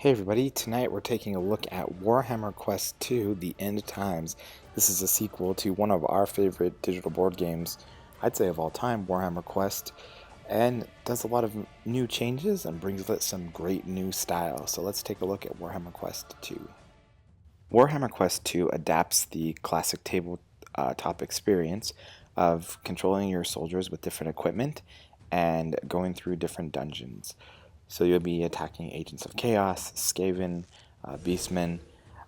Hey everybody, tonight we're taking a look at Warhammer Quest 2, The End Times. This is a sequel to one of our favorite digital board games, I'd say of all time, Warhammer Quest, and does a lot of new changes and brings with it some great new style. So let's take a look at Warhammer Quest 2. Warhammer Quest 2 adapts the classic tabletop experience of controlling your soldiers with different equipment and going through different dungeons. So you'll be attacking Agents of Chaos, Skaven, Beastmen,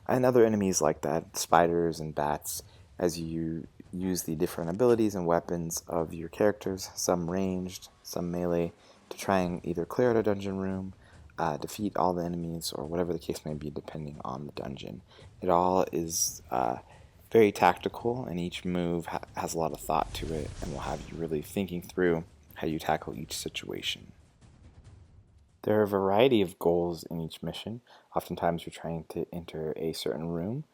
and other enemies like that, spiders and bats, as you use the different abilities and weapons of your characters, some ranged, some melee, to try and either clear out a dungeon room, defeat all the enemies, or whatever the case may be depending on the dungeon. It all is very tactical, and each move has a lot of thought to it and will have you really thinking through how you tackle each situation. There are a variety of goals in each mission. Oftentimes you're trying to enter a certain room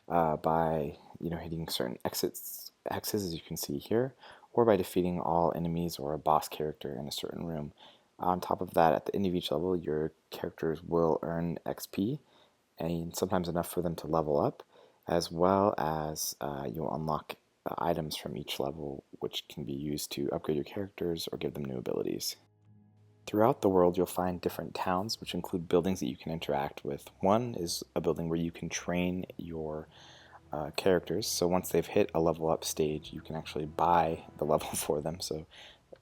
by hitting certain X's as you can see here, or by defeating all enemies or a boss character in a certain room. On top of that, at the end of each level, your characters will earn XP, and sometimes enough for them to level up, as well as you'll unlock items from each level, which can be used to upgrade your characters or give them new abilities. Throughout the world, you'll find different towns, which include buildings that you can interact with. One is a building where you can train your characters. So once they've hit a level up stage, you can actually buy the level for them. So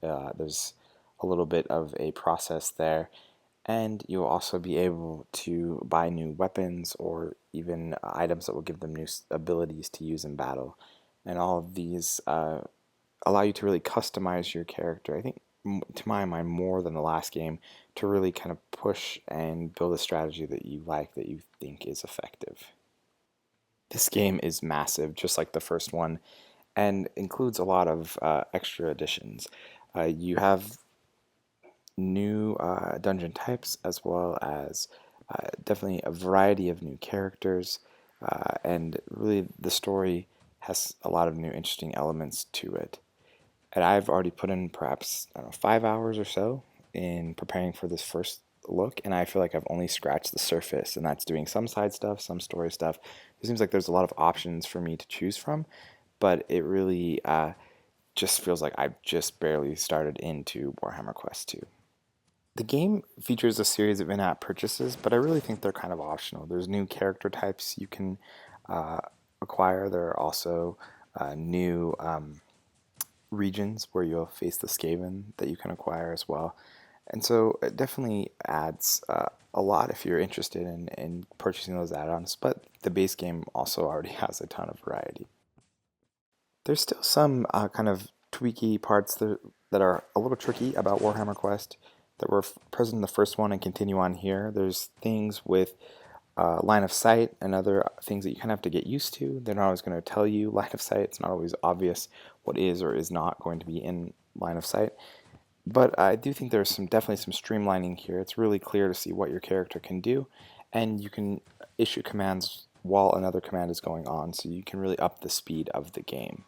there's a little bit of a process there. And you'll also be able to buy new weapons or even items that will give them new abilities to use in battle. And all of these allow you to really customize your character. I think, to my mind, more than the last game, to really kind of push and build a strategy that you like, that you think is effective. This game is massive, just like the first one, and includes a lot of extra additions. You have new dungeon types, as well as definitely a variety of new characters, and really the story has a lot of new interesting elements to it. And I've already put in perhaps, I don't know, 5 hours or so in preparing for this first look, and I feel like I've only scratched the surface, and that's doing some side stuff, some story stuff. It seems like there's a lot of options for me to choose from, but it really just feels like I've just barely started into Warhammer Quest 2. The game features a series of in-app purchases, but I really think they're kind of optional. There's new character types you can acquire. There are also new regions where you'll face the Skaven that you can acquire as well. And so it definitely adds a lot if you're interested in purchasing those add-ons, but the base game also already has a ton of variety. There's still some kind of tweaky parts that are a little tricky about Warhammer Quest that were present in the first one and continue on here. There's things with line of sight and other things that you kind of have to get used to. They're not always going to tell you line of sight. It's not always obvious what is or is not going to be in line of sight. But I do think there's definitely some streamlining here. It's really clear to see what your character can do, and you can issue commands while another command is going on, so you can really up the speed of the game.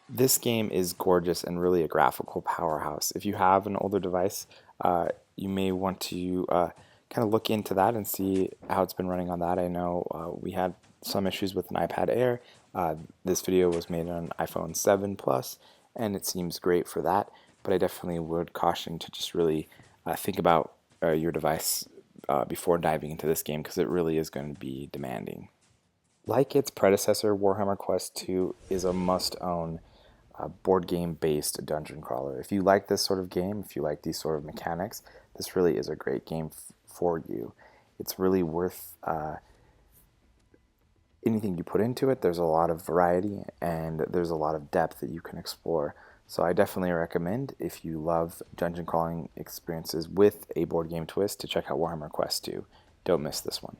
This game is gorgeous and really a graphical powerhouse. If you have an older device, you may want to kind of look into that and see how it's been running on that. I know we had some issues with an iPad Air. This video was made on an iPhone 7 Plus, and it seems great for that, but I definitely would caution to just really think about your device before diving into this game, because it really is going to be demanding. Like its predecessor, Warhammer Quest 2 is a must-own board game-based dungeon crawler. If you like this sort of game, if you like these sort of mechanics, this really is a great game for you. It's really worth anything you put into it. There's a lot of variety and there's a lot of depth that you can explore. So I definitely recommend, if you love dungeon crawling experiences with a board game twist, to check out Warhammer Quest 2. Don't miss this one.